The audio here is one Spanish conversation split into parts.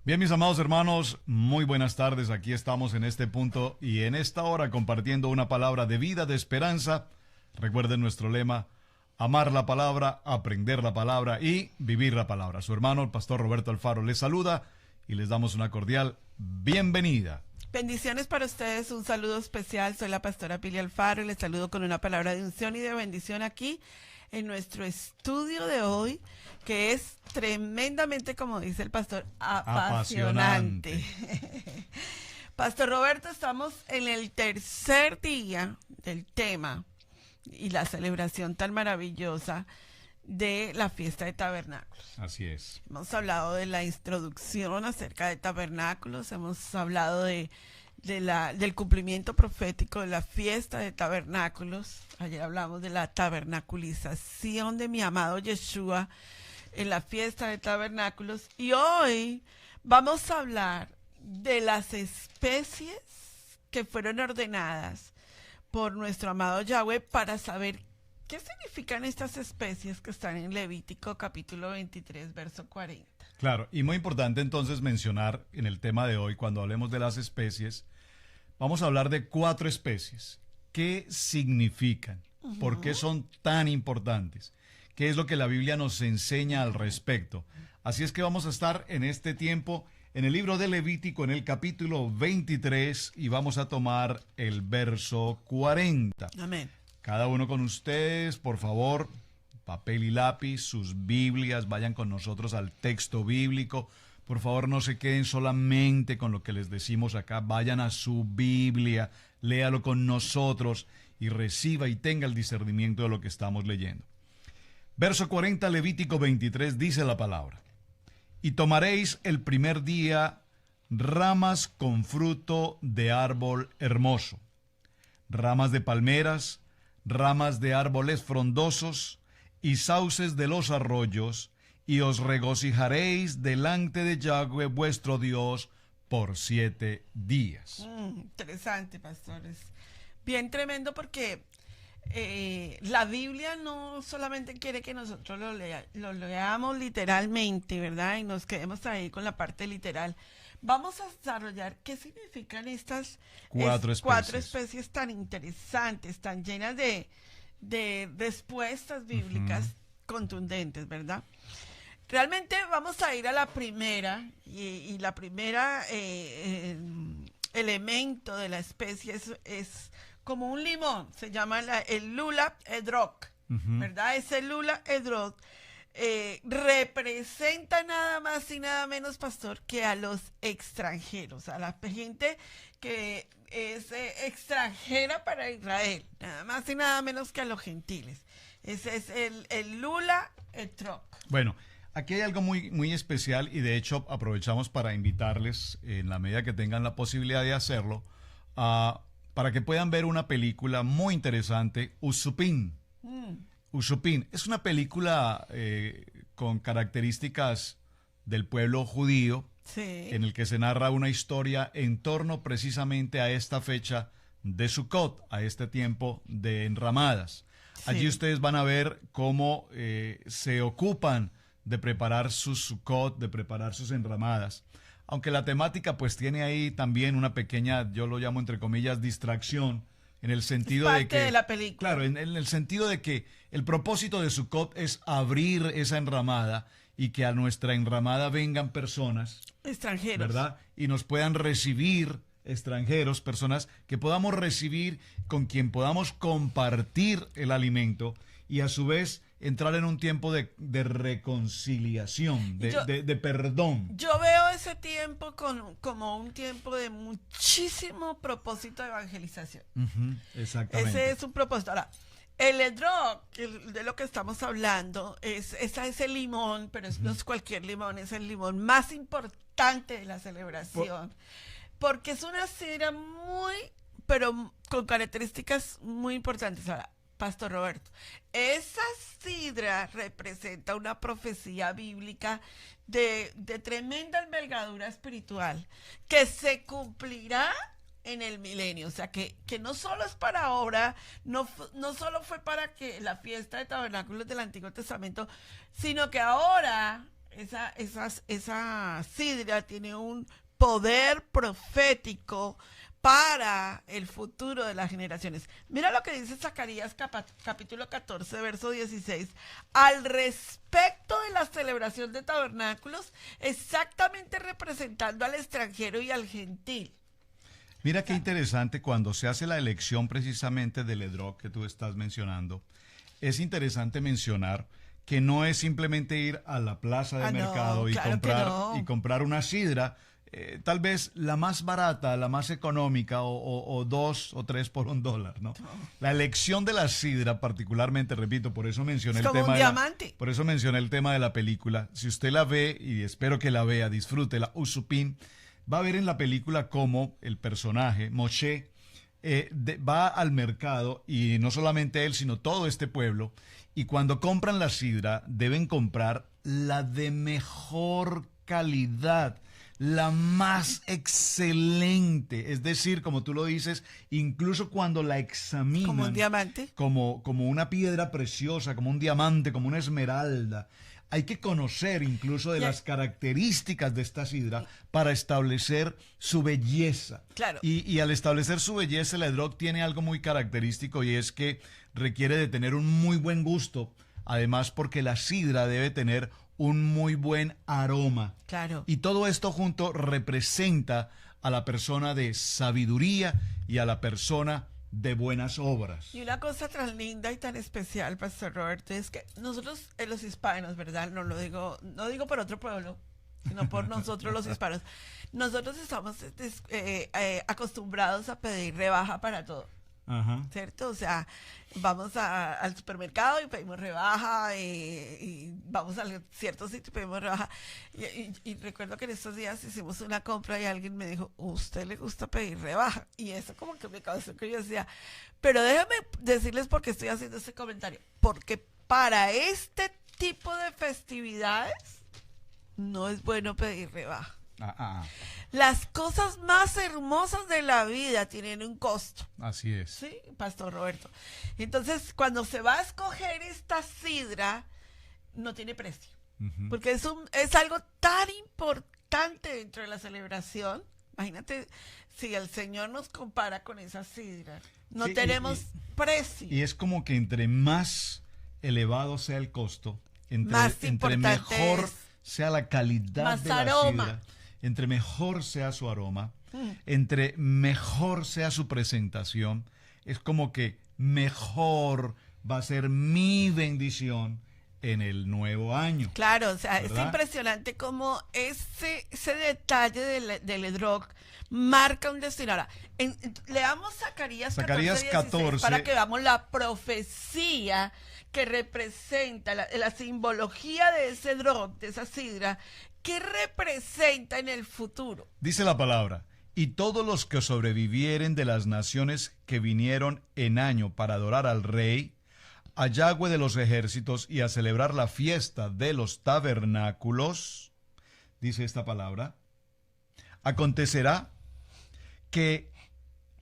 Bien, mis amados hermanos, muy buenas tardes. Aquí estamos en este punto y en esta hora compartiendo una palabra de vida, de esperanza. Recuerden nuestro lema: amar la palabra, aprender la palabra y vivir la palabra. Su hermano, el pastor Roberto Alfaro, les saluda y les damos una cordial bienvenida. Bendiciones para ustedes, un saludo especial. Soy la pastora Pili Alfaro y les saludo con una palabra de unción y de bendición aquí en nuestro estudio de hoy, que es tremendamente, como dice el pastor, apasionante. Pastor Roberto, estamos en el tercer día del tema y la celebración tan maravillosa de la fiesta de tabernáculos. Así es. Hemos hablado de la introducción acerca de tabernáculos, hemos hablado del cumplimiento profético de la fiesta de tabernáculos. Ayer hablamos de la tabernaculización de mi amado Yeshua en la fiesta de tabernáculos, y hoy vamos a hablar de las especies que fueron ordenadas por nuestro amado Yahweh para saber qué significan estas especies que están en Levítico capítulo 23, verso 40. Claro, y muy importante entonces mencionar en el tema de hoy, cuando hablemos de las especies, vamos a hablar de 4 especies. ¿Qué significan? ¿Por qué son tan importantes? ¿Qué es lo que la Biblia nos enseña al respecto? Así es que vamos a estar en este tiempo en el libro de Levítico, en el capítulo 23, y vamos a tomar el verso 40. Amén. Cada uno con ustedes, por favor, papel y lápiz, sus Biblias, vayan con nosotros al texto bíblico. Por favor, no se queden solamente con lo que les decimos acá, vayan a su Biblia, léalo con nosotros y reciba y tenga el discernimiento de lo que estamos leyendo. Verso 40, Levítico 23, dice la palabra: y tomaréis el primer día ramas con fruto de árbol hermoso, ramas de palmeras, ramas de árboles frondosos y sauces de los arroyos, y os regocijaréis delante de Yahweh vuestro Dios por 7 días. Interesante, pastores. Bien tremendo, porque la Biblia no solamente quiere que nosotros lo leamos literalmente, ¿verdad? Y nos quedemos ahí con la parte literal. Vamos a desarrollar qué significan estas 4 especies tan interesantes, tan llenas de respuestas bíblicas contundentes, ¿verdad? Realmente vamos a ir a la primera, y la primera elemento de la especie es como un limón, se llama el lula edroc, ¿verdad? Ese lula edroc representa nada más y nada menos, pastor, que a los extranjeros, a la gente que es extranjera para Israel, nada más y nada menos que a los gentiles. Ese es el lula edroc. Bueno, aquí hay algo muy, muy especial, y de hecho aprovechamos para invitarles, en la medida que tengan la posibilidad de hacerlo, para que puedan ver una película muy interesante, Ushpim. Ushpim es una película con características del pueblo judío, Sí. en el que se narra una historia en torno precisamente a esta fecha de Sukkot, a este tiempo de enramadas. Allí Sí. ustedes van a ver cómo se ocupan de preparar sus Sukkot, de preparar sus enramadas. Aunque la temática pues tiene ahí también una pequeña, yo lo llamo entre comillas, distracción, en el sentido parte de que... de la película. Claro, en el sentido de que el propósito de Sukkot es abrir esa enramada y que a nuestra enramada vengan personas, Extranjeros. ¿verdad? Y nos puedan recibir extranjeros, personas que podamos recibir, con quien podamos compartir el alimento y a su vez entrar en un tiempo de reconciliación, de perdón. Yo veo ese tiempo como un tiempo de muchísimo propósito de evangelización. Exactamente. Ese es un propósito. Ahora, el edroc, de lo que estamos hablando, es el limón, pero no es cualquier limón, es el limón más importante de la celebración. Porque es una sidra pero con características muy importantes. Ahora, Pastor Roberto, esa sidra representa una profecía bíblica de tremenda envergadura espiritual que se cumplirá en el milenio. O sea, que no solo es para ahora, no solo fue para que la fiesta de tabernáculos del Antiguo Testamento, sino que ahora esa sidra tiene un poder profético para el futuro de las generaciones. Mira lo que dice Zacarías capítulo 14, verso 16, al respecto de la celebración de tabernáculos, exactamente representando al extranjero y al gentil. Mira qué interesante cuando se hace la elección precisamente del edroc que tú estás mencionando. Es interesante mencionar que no es simplemente ir a la plaza de mercado no, y, claro y comprar una sidra, tal vez la más barata, la más económica, o 2 o 3 por $1, ¿no? La elección de la sidra, particularmente, repito, por eso mencioné es como un diamante. por eso mencioné el tema de la película. Si usted la ve, y espero que la vea, disfrútela, Usupin, va a ver en la película cómo el personaje, Moshe, va al mercado, y no solamente él, sino todo este pueblo, y cuando compran la sidra, deben comprar la de mejor calidad, la más excelente, es decir, como tú lo dices, incluso cuando la examinan, como un diamante, como una piedra preciosa, como un diamante, como una esmeralda. Hay que conocer incluso de las características de esta sidra para establecer su belleza. Claro. Y al establecer su belleza, el edroc tiene algo muy característico, y es que requiere de tener un muy buen gusto, además porque la sidra debe tener un muy buen aroma. Claro. Y todo esto junto representa a la persona de sabiduría y a la persona de buenas obras. Y una cosa tan linda y tan especial, Pastor Roberto, es que nosotros, los hispanos, ¿verdad? No digo por otro pueblo, sino por nosotros los hispanos. Nosotros estamos acostumbrados a pedir rebaja para todo. Ajá. ¿Cierto? O sea, vamos al supermercado y pedimos rebaja, y vamos a cierto sitio y pedimos rebaja. Y recuerdo que en estos días hicimos una compra y alguien me dijo, ¿usted le gusta pedir rebaja? Y eso como que me causó que yo decía, pero déjame decirles por qué estoy haciendo este comentario. Porque para este tipo de festividades no es bueno pedir rebaja. Las cosas más hermosas de la vida tienen un costo. Así es. Sí, Pastor Roberto. Entonces, cuando se va a escoger esta sidra, no tiene precio. Uh-huh. Porque es algo tan importante dentro de la celebración. Imagínate si el Señor nos compara con esa sidra. No tenemos precio. Y es como que entre más elevado sea el costo, entre mejor sea la calidad de la sidra, entre mejor sea su aroma, entre mejor sea su presentación, es como que mejor va a ser mi bendición en el nuevo año. Claro, o sea, ¿verdad? Es impresionante cómo ese detalle del edroc marca un destino. Ahora, leamos Zacarías 14 para que veamos la profecía que representa la simbología de ese edroc, de esa sidra, que representa en el futuro. Dice la palabra: y todos los que sobrevivieren de las naciones que vinieron en año para adorar al Rey, a Yahweh de los ejércitos, y a celebrar la fiesta de los tabernáculos, dice esta palabra, acontecerá que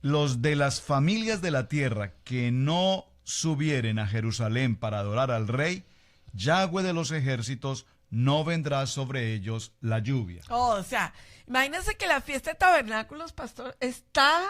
los de las familias de la tierra que no subieren a Jerusalén para adorar al Rey, Yahweh de los ejércitos, no vendrá sobre ellos la lluvia. O sea, imagínense que la fiesta de tabernáculos, pastor, está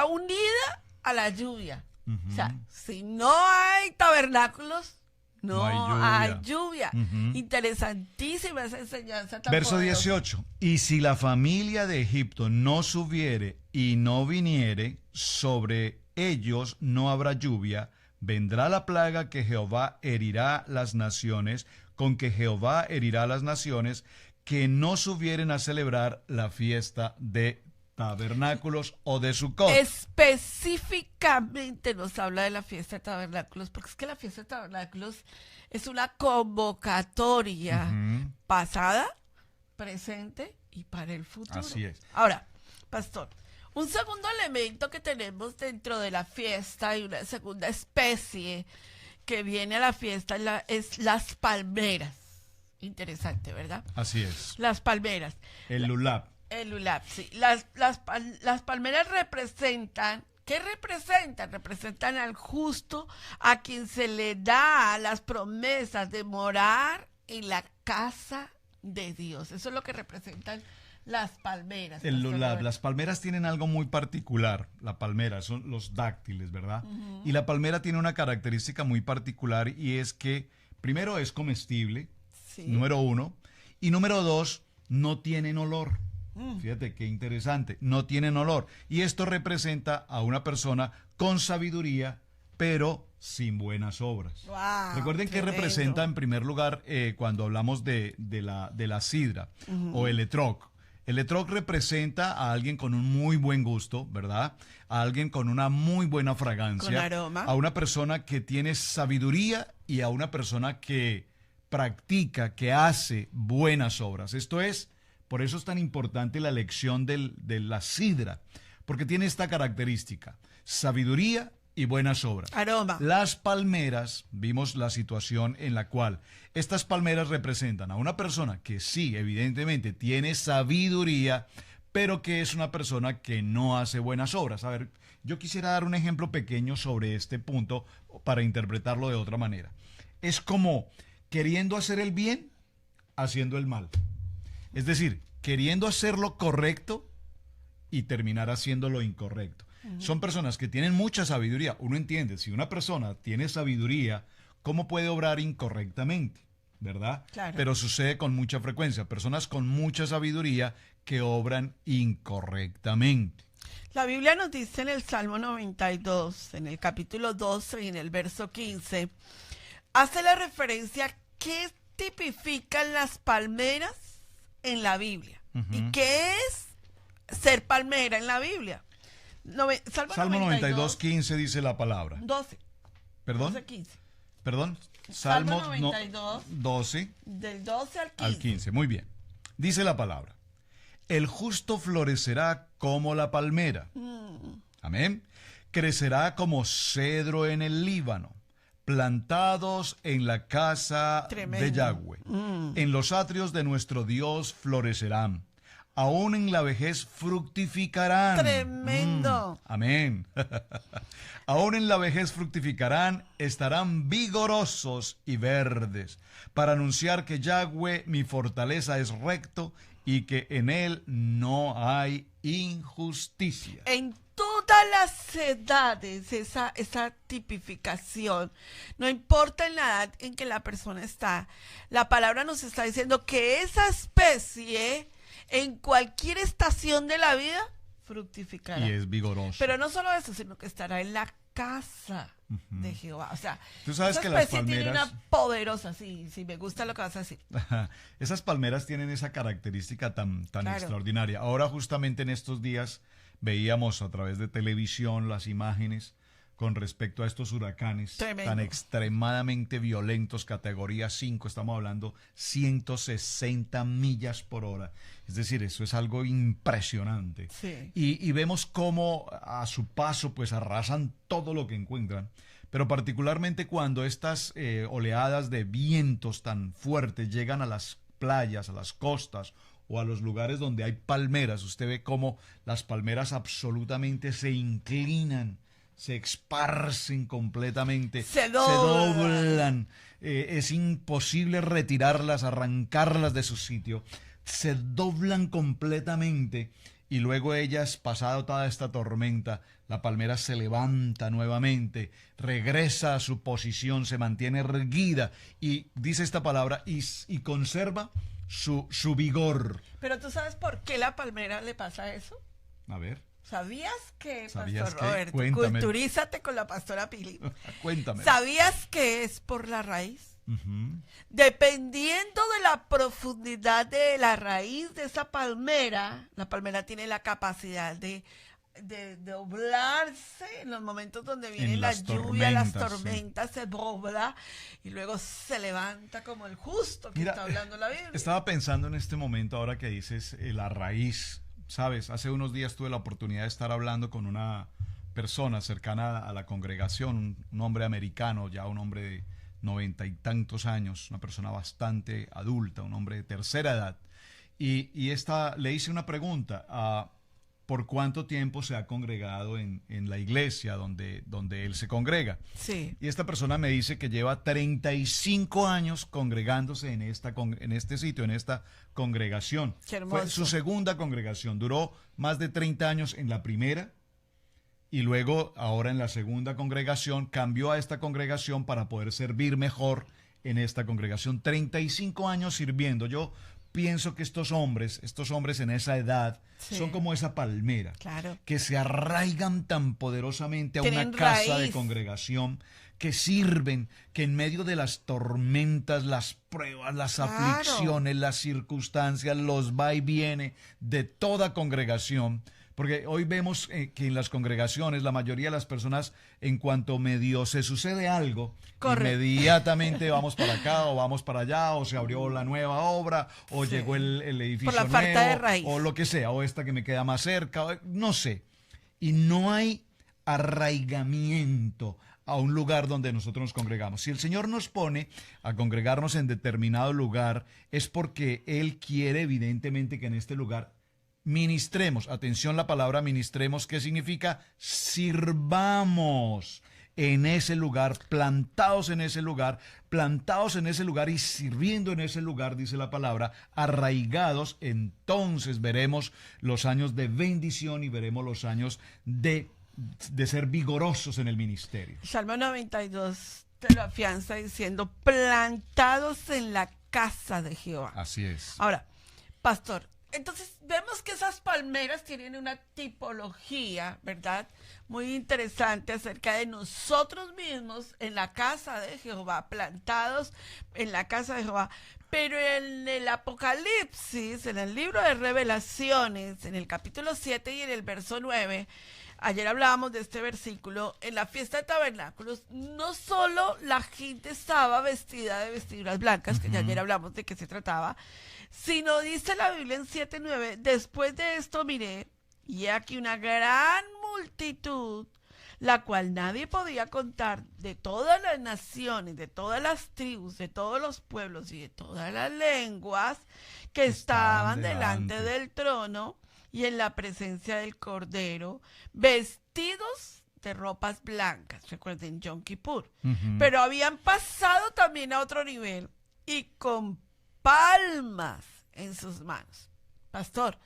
unida a la lluvia. Uh-huh. O sea, si no hay tabernáculos, no hay lluvia. Uh-huh. Interesantísima esa enseñanza. Verso poderosa. 18. Y si la familia de Egipto no subiere y no viniere, sobre ellos no habrá lluvia. Vendrá la plaga que Jehová herirá las naciones, con que Jehová herirá las naciones que no subieren a celebrar la fiesta de tabernáculos o de Sucot. Específicamente nos habla de la fiesta de tabernáculos, porque es que la fiesta de tabernáculos es una convocatoria pasada, presente y para el futuro. Así es. Ahora, pastor, un segundo elemento que tenemos dentro de la fiesta y una segunda especie que viene a la fiesta es las palmeras. Interesante, ¿verdad? Así es. Las palmeras. El lulab. El lulab, sí. Las palmeras representan, ¿qué representan? Representan al justo, a quien se le da las promesas de morar en la casa de Dios. Eso es lo que representan las palmeras. Las palmeras tienen algo muy particular. La palmera son los dáctiles, ¿verdad? Y la palmera tiene una característica muy particular y es que, primero, es comestible, Sí. número uno, y número dos, no tienen olor. Fíjate qué interesante, no tienen olor. Y esto representa a una persona con sabiduría, pero sin buenas obras. Wow, Recuerden que tremendo. representa en primer lugar cuando hablamos de la sidra o el etrog. El etrog representa a alguien con un muy buen gusto, ¿verdad? A alguien con una muy buena fragancia. Con aroma. A una persona que tiene sabiduría y a una persona que practica, que hace buenas obras. Esto es, por eso es tan importante la elección de la sidra, porque tiene esta característica, sabiduría y buenas obras. Aroma. Las palmeras, vimos la situación en la cual estas palmeras representan a una persona que sí, evidentemente, tiene sabiduría, pero que es una persona que no hace buenas obras. A ver, yo quisiera dar un ejemplo pequeño sobre este punto para interpretarlo de otra manera. Es como queriendo hacer el bien, haciendo el mal. Es decir, queriendo hacer lo correcto y terminar haciendo lo incorrecto. Son personas que tienen mucha sabiduría. Uno entiende, si una persona tiene sabiduría, ¿cómo puede obrar incorrectamente? ¿Verdad? Claro. Pero sucede con mucha frecuencia. Personas con mucha sabiduría que obran incorrectamente. La Biblia nos dice en el Salmo 92, en el capítulo 12 y en el verso 15, hace la referencia a qué tipifican las palmeras en la Biblia. ¿Y qué es ser palmera en la Biblia? Salmo 92, 15 dice la palabra. 12. ¿Perdón? 12, 15. ¿Perdón? Salmo 92, 12 del 12 al 15. al 15. Muy bien. Dice la palabra. El justo florecerá como la palmera. Amén. Crecerá como cedro en el Líbano, plantados en la casa Tremendo. de Yahweh. En los atrios de nuestro Dios florecerán. Aún en la vejez fructificarán. Tremendo. Amén. Aún en la vejez fructificarán, estarán vigorosos y verdes, para anunciar que Yahweh, mi fortaleza, es recto y que en él no hay injusticia. En todas las edades, esa tipificación, no importa en la edad en que la persona está, la palabra nos está diciendo que esa especie, en cualquier estación de la vida, fructificará. Y es vigoroso. Pero no solo eso, sino que estará en la casa de Jehová. O sea, Tú sabes esa que las especie tiene palmeras- una poderosa, sí, me gusta lo que vas a decir. Esas palmeras tienen esa característica tan Claro. extraordinaria. Ahora justamente en estos días veíamos a través de televisión las imágenes con respecto a estos huracanes Tremendo. tan extremadamente violentos, categoría 5, estamos hablando 160 millas por hora. Es decir, eso es algo impresionante. Sí. Y vemos cómo a su paso pues arrasan todo lo que encuentran. Pero particularmente cuando estas oleadas de vientos tan fuertes llegan a las playas, a las costas o a los lugares donde hay palmeras, usted ve cómo las palmeras absolutamente se inclinan, se esparcen completamente, Se doblan. es imposible retirarlas, arrancarlas de su sitio, se doblan completamente y luego ellas, pasada toda esta tormenta, la palmera se levanta nuevamente, regresa a su posición, se mantiene erguida y dice esta palabra y conserva su vigor. Pero tú sabes por qué la palmera le pasa eso. A ver, ¿Sabías que, ¿Sabías Pastor qué? Roberto? Cuéntame. Culturízate con la pastora Pili. cuéntame. ¿Sabías que es por la raíz? Ujú. Dependiendo de la profundidad de la raíz de esa palmera, la palmera tiene la capacidad de doblarse en los momentos donde viene En la las lluvia, las tormentas, tormentas, se dobla y luego se levanta como el justo que Mira, está hablando la Biblia. Estaba pensando en este momento, ahora que dices la raíz, ¿sabes? Hace unos días tuve la oportunidad de estar hablando con una persona cercana a la congregación, un hombre americano, ya un hombre de 90 y tantos años, una persona bastante adulta, un hombre de tercera edad. Y le hice una pregunta, por cuánto tiempo se ha congregado en la iglesia donde él se congrega. Sí. Y esta persona me dice que lleva 35 años congregándose en este sitio, en esta congregación. Qué hermoso. Fue su segunda congregación. Duró más de 30 años en la primera y luego, ahora en la segunda congregación, cambió a esta congregación para poder servir mejor en esta congregación. 35 años sirviendo. Yo pienso que estos hombres en esa edad, sí, son como esa palmera, claro, que se arraigan tan poderosamente a tienen una casa raíz de congregación, que sirven, que en medio de las tormentas, las pruebas, las claro, aflicciones, las circunstancias, los va y viene de toda congregación. Porque hoy vemos que en las congregaciones la mayoría de las personas, en cuanto medio se sucede algo, corre, inmediatamente vamos para acá o vamos para allá, o se abrió la nueva obra, o sí, llegó el edificio por la nuevo, falta de raíz, o lo que sea, o esta que me queda más cerca, no sé. Y no hay arraigamiento a un lugar donde nosotros nos congregamos. Si el Señor nos pone a congregarnos en determinado lugar, es porque Él quiere evidentemente que en este lugar ministremos. Atención, la palabra ministremos, ¿qué significa? Sirvamos en ese lugar, plantados en ese lugar y sirviendo en ese lugar, dice la palabra, arraigados. Entonces veremos los años de bendición y veremos los años de ser vigorosos en el ministerio. Salmo 92 te lo afianza diciendo, plantados en la casa de Jehová. Así es. Ahora, pastor, entonces vemos que esas palmeras tienen una tipología, ¿verdad? Muy interesante acerca de nosotros mismos en la casa de Jehová, plantados en la casa de Jehová. Pero en el Apocalipsis, en el libro de Revelaciones, en el capítulo 7 y en el verso 9, ayer hablábamos de este versículo, en la fiesta de tabernáculos, no solo la gente estaba vestida de vestiduras blancas, que ya ayer hablamos de qué se trataba, sino dice la Biblia en 7:9, después de esto miré, y he aquí una gran multitud, la cual nadie podía contar, de todas las naciones, de todas las tribus, de todos los pueblos y de todas las lenguas, que estaban delante del trono y en la presencia del Cordero, vestidos de ropas blancas, recuerden Yom Kippur, pero habían pasado también a otro nivel, y con palmas en sus manos. Pastor,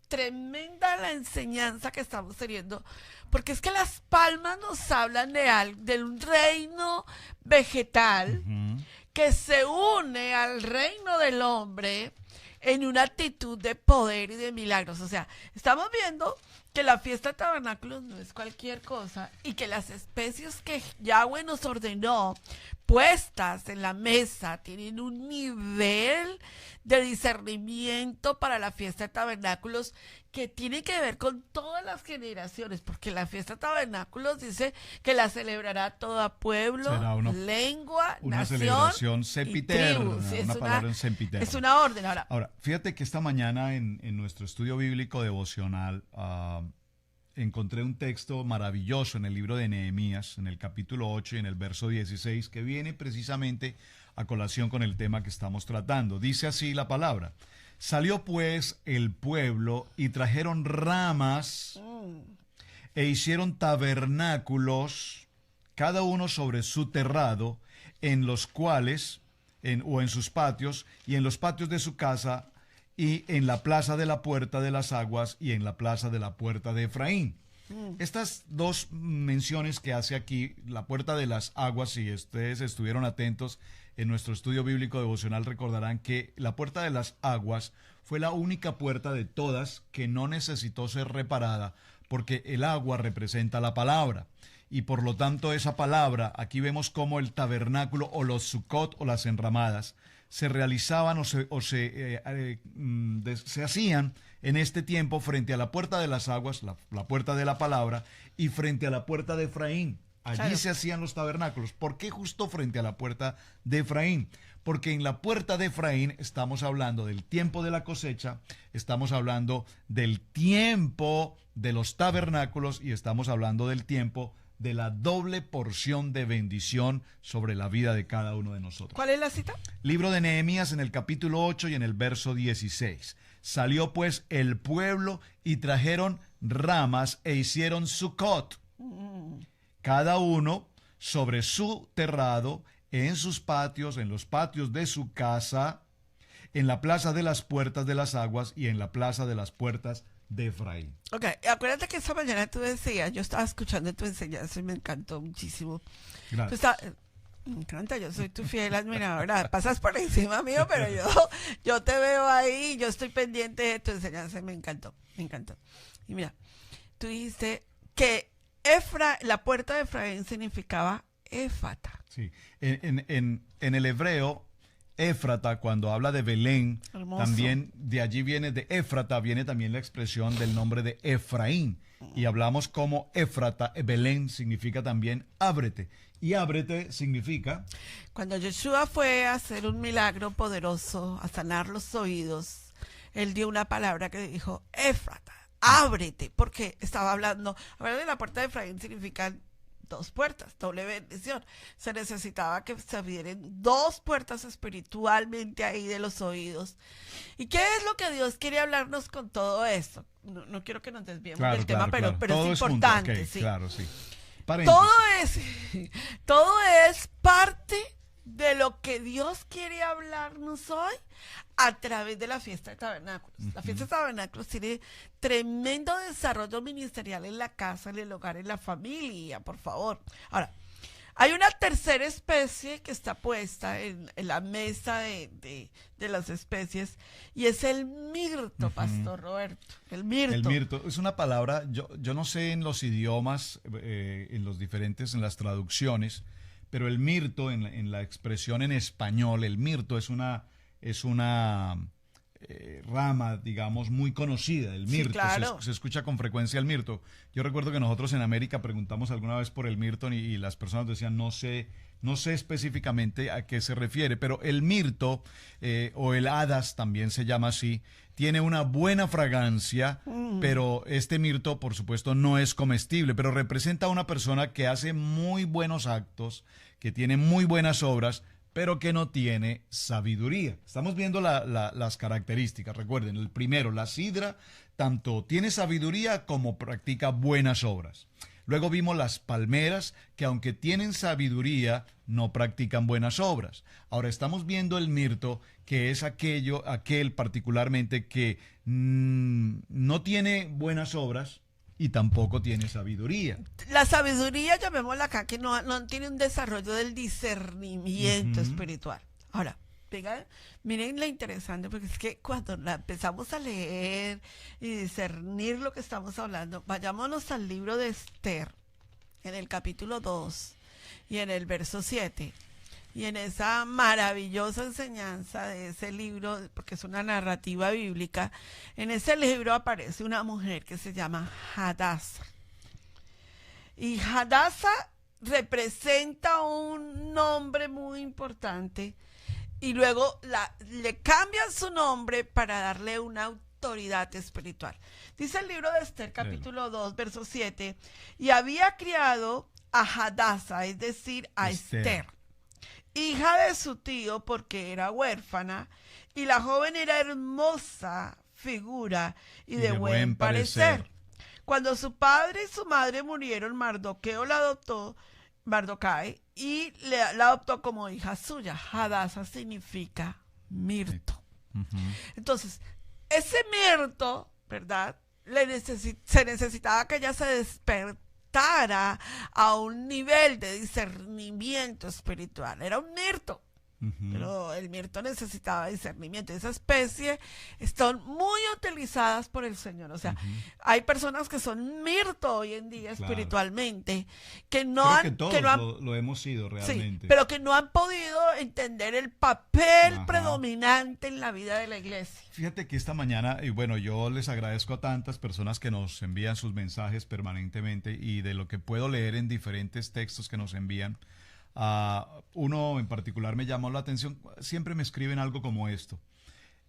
tremenda la enseñanza que estamos teniendo, porque es que las palmas nos hablan de un reino vegetal que se une al reino del hombre en una actitud de poder y de milagros. O sea, estamos viendo que la fiesta de tabernáculos no es cualquier cosa y que las especies que Yahweh nos ordenó puestas en la mesa tienen un nivel de discernimiento para la fiesta de tabernáculos que tiene que ver con todas las generaciones, porque la fiesta de tabernáculos dice que la celebrará todo pueblo, lengua, una nación, celebración sempiterna, tribu. Sí, una palabra en sempiterna. Es una orden. Ahora, fíjate que esta mañana en nuestro estudio bíblico devocional encontré un texto maravilloso en el libro de Nehemías, en el capítulo 8 y en el verso 16, que viene precisamente a colación con el tema que estamos tratando. Dice así la palabra: salió pues el pueblo y trajeron ramas e hicieron tabernáculos, cada uno sobre su terrado, en los cuales, o en sus patios, y en los patios de su casa, y en la plaza de la puerta de las aguas, y en la plaza de la puerta de Efraín. Estas dos menciones que hace aquí, la puerta de las aguas, si ustedes estuvieron atentos en nuestro estudio bíblico devocional, recordarán que la puerta de las aguas fue la única puerta de todas que no necesitó ser reparada, porque el agua representa la palabra. Y por lo tanto esa palabra, aquí vemos cómo el tabernáculo o los sucot o las enramadas se realizaban se hacían en este tiempo frente a la puerta de las aguas, la puerta de la palabra, y frente a la puerta de Efraín. Allí se hacían los tabernáculos. ¿Por qué justo frente a la puerta de Efraín? Porque en la puerta de Efraín estamos hablando del tiempo de la cosecha, estamos hablando del tiempo de los tabernáculos y estamos hablando del tiempo de la doble porción de bendición sobre la vida de cada uno de nosotros. ¿Cuál es la cita? Libro de Nehemías en el capítulo 8 y en el verso 16. Salió pues el pueblo y trajeron ramas e hicieron Sucot, cada uno sobre su terrado, en sus patios, en los patios de su casa, en la plaza de las puertas de las aguas y en la plaza de las puertas de Efraín. Ok, acuérdate que esta mañana tú decías, yo estaba escuchando tu enseñanza y me encantó muchísimo. Gracias. Me encanta, yo soy tu fiel admiradora. Pasas por encima mío, pero yo te veo ahí, yo estoy pendiente de tu enseñanza y me encantó, me encantó. Y mira, tú dijiste que la puerta de Efraín significaba Éfata. Sí, en el hebreo, Éfrata, cuando habla de Belén, Hermoso. también de allí viene, de Éfrata, viene también la expresión del nombre de Efraín. Y hablamos como Éfrata, Belén significa también ábrete. Y ábrete significa... Cuando Yeshua fue a hacer un milagro poderoso, a sanar los oídos, él dio una palabra que dijo, Éfrata, ábrete, porque estaba hablando de la puerta de Efraín significa dos puertas, doble bendición. Se necesitaba que se abrieran dos puertas espiritualmente ahí de los oídos. ¿Y qué es lo que Dios quiere hablarnos con todo esto? No quiero que nos desviemos del tema, pero todo es importante. Okay, sí. Claro, sí. Todo es parte de lo que Dios quiere hablarnos hoy a través de la fiesta de tabernáculos. La fiesta de tabernáculos tiene tremendo desarrollo ministerial en la casa, en el hogar, en la familia, por favor. Ahora, hay una tercera especie que está puesta en la mesa de las especies y es el mirto, Pastor Roberto. El mirto. El mirto es una palabra, yo no sé en los idiomas, en los diferentes, en las traducciones, pero el mirto, en la expresión en español, el mirto es una rama, digamos, muy conocida, el mirto. Sí, claro. Se escucha con frecuencia el mirto. Yo recuerdo que nosotros en América preguntamos alguna vez por el mirto y las personas decían, no sé específicamente a qué se refiere, pero el mirto o el hadas también se llama así, tiene una buena fragancia, pero este mirto, por supuesto, no es comestible, pero representa a una persona que hace muy buenos actos, que tiene muy buenas obras, pero que no tiene sabiduría. Estamos viendo las características. Recuerden, el primero, la sidra, tanto tiene sabiduría como practica buenas obras. Luego vimos las palmeras, que aunque tienen sabiduría, no practican buenas obras. Ahora estamos viendo el mirto, que es aquel particularmente que no tiene buenas obras y tampoco tiene sabiduría. La sabiduría, llamémosla acá, que no tiene un desarrollo del discernimiento espiritual. Ahora, miren lo interesante, porque es que cuando la empezamos a leer y discernir lo que estamos hablando, vayámonos al libro de Esther, en el capítulo 2 y en el verso 7. Y en esa maravillosa enseñanza de ese libro, porque es una narrativa bíblica, en ese libro aparece una mujer que se llama Hadassah. Y Hadassah representa un nombre muy importante y luego le cambian su nombre para darle una autoridad espiritual. Dice el libro de Esther, capítulo 2, verso 7, y había criado a Hadassah, es decir, a Esther, hija de su tío, porque era huérfana, y la joven era hermosa figura y de buen parecer. Cuando su padre y su madre murieron, Mardokai, y la adoptó como hija suya. Hadassah significa mirto. Entonces, ese mirto, ¿verdad? Se necesitaba que ella se despertara a un nivel de discernimiento espiritual. Era un mirto. Pero el mirto necesitaba discernimiento. Esa especie están muy utilizadas por el Señor. O sea, hay personas que son mirto hoy en día espiritualmente, que lo hemos sido realmente. Sí, pero que no han podido entender el papel predominante en la vida de la iglesia. Fíjate que esta mañana, y bueno, yo les agradezco a tantas personas que nos envían sus mensajes permanentemente y de lo que puedo leer en diferentes textos que nos envían. Uno en particular me llamó la atención, siempre me escriben algo como esto.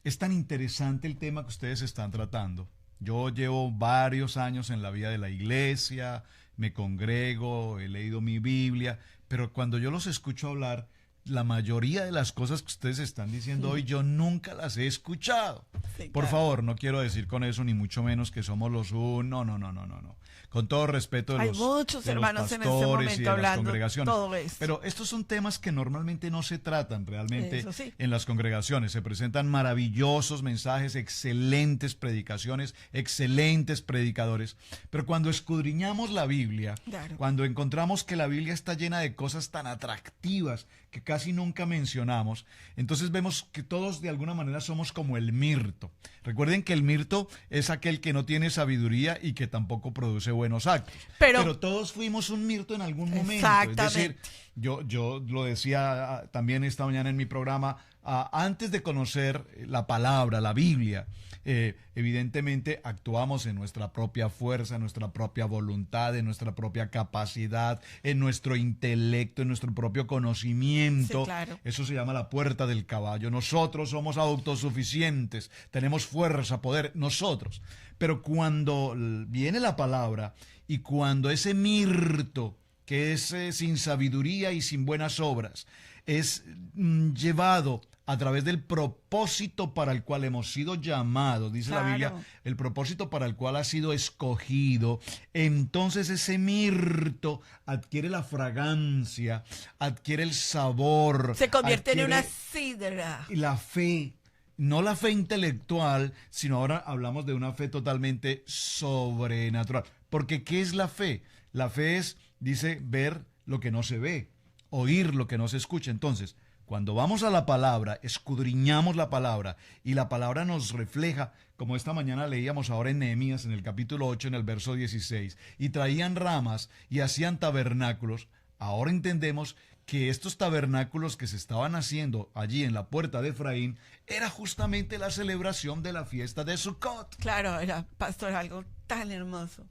Es tan interesante el tema que ustedes están tratando. Yo llevo varios años en la vida de la iglesia, me congrego, he leído mi Biblia, pero cuando yo los escucho hablar, la mayoría de las cosas que ustedes están diciendo hoy yo nunca las he escuchado. Sí, Por claro. favor, no quiero decir con eso ni mucho menos que somos los un... No, no, no, no, no, no. Con todo respeto Hay muchos de los hermanos en este pastores y momento de las hablando congregaciones. todo esto. Pero estos son temas que normalmente no se tratan realmente Eso sí. en las congregaciones. Se presentan maravillosos mensajes, excelentes predicaciones, excelentes predicadores. Pero cuando escudriñamos la Biblia, Claro. cuando encontramos que la Biblia está llena de cosas tan atractivas que casi nunca mencionamos, entonces vemos que todos de alguna manera somos como el mirto. Recuerden que el mirto es aquel que no tiene sabiduría y que tampoco produce buenos actos. Pero todos fuimos un mirto en algún momento. Es decir, yo lo decía también esta mañana en mi programa, antes de conocer la palabra, la Biblia, evidentemente actuamos en nuestra propia fuerza, en nuestra propia voluntad, en nuestra propia capacidad, en nuestro intelecto, en nuestro propio conocimiento. Sí, claro. Eso se llama la puerta del caballo. Nosotros somos autosuficientes, tenemos fuerza, poder, nosotros. Pero cuando viene la palabra y cuando ese mirto, que es sin sabiduría y sin buenas obras, es llevado a través del propósito para el cual hemos sido llamados, dice la Biblia, el propósito para el cual ha sido escogido, entonces ese mirto adquiere la fragancia, adquiere el sabor. Se convierte en una sidra. Y la fe, no la fe intelectual, sino ahora hablamos de una fe totalmente sobrenatural. Porque ¿qué es la fe? La fe es, dice, ver lo que no se ve, oír lo que no se escucha. Entonces, cuando vamos a la palabra, escudriñamos la palabra y la palabra nos refleja, como esta mañana leíamos ahora en Nehemías, en el capítulo 8, en el verso 16, y traían ramas y hacían tabernáculos. Ahora entendemos que estos tabernáculos que se estaban haciendo allí en la puerta de Efraín era justamente la celebración de la fiesta de Sukkot. Claro, era, pastor, algo tan hermoso.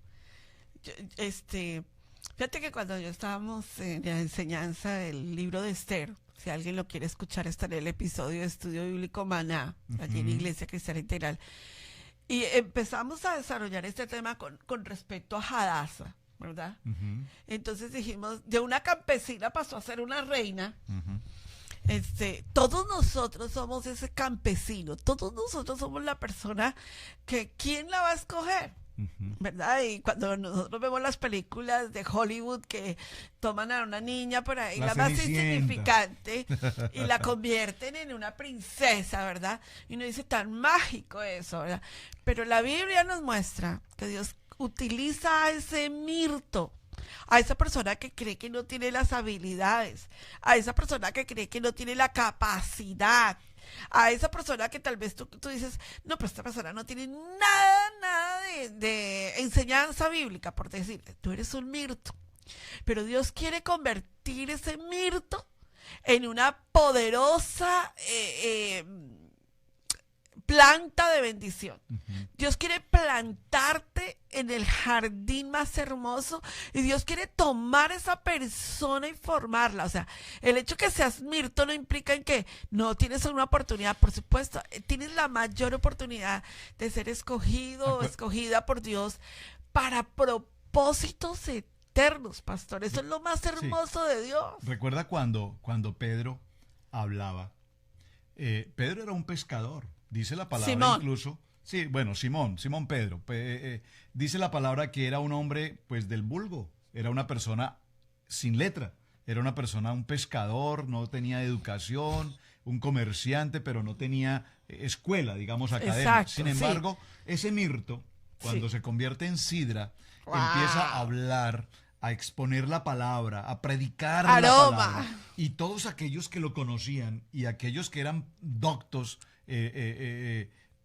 Fíjate que cuando yo estábamos en la enseñanza del libro de Esther, si alguien lo quiere escuchar, está en el episodio de Estudio Bíblico Maná, allí en Iglesia Cristiana Integral. Y empezamos a desarrollar este tema con respecto a Hadassah, ¿verdad? Entonces dijimos, de una campesina pasó a ser una reina. Todos nosotros somos ese campesino, todos nosotros somos la persona que, ¿quién la va a escoger? ¿Verdad? Y cuando nosotros vemos las películas de Hollywood que toman a una niña por ahí, la más insignificante, y la convierten en una princesa, ¿verdad? Y uno dice, tan mágico eso, ¿verdad? Pero la Biblia nos muestra que Dios utiliza a ese mirto, a esa persona que cree que no tiene las habilidades, a esa persona que cree que no tiene la capacidad, a esa persona que tal vez tú dices, no, pero esta persona no tiene nada de enseñanza bíblica, por decir, tú eres un mirto. Pero Dios quiere convertir ese mirto en una poderosa planta de bendición. Dios quiere plantarte en el jardín más hermoso y Dios quiere tomar esa persona y formarla. O sea, el hecho que seas mirto no implica en que no tienes una oportunidad. Por supuesto, tienes la mayor oportunidad de ser escogido o escogida por Dios para propósitos eternos, pastor. Eso es lo más hermoso de Dios. Recuerda cuando Pedro hablaba. Pedro era un pescador. Dice la palabra Simón. Incluso, sí, bueno, Simón Pedro, dice la palabra que era un hombre pues del vulgo, era una persona sin letra, era una persona, un pescador, no tenía educación, un comerciante, pero no tenía escuela, digamos, académica. Exacto, Sin embargo, ese mirto, cuando se convierte en sidra, empieza a hablar, a exponer la palabra, a predicar la palabra. Y todos aquellos que lo conocían y aquellos que eran doctos,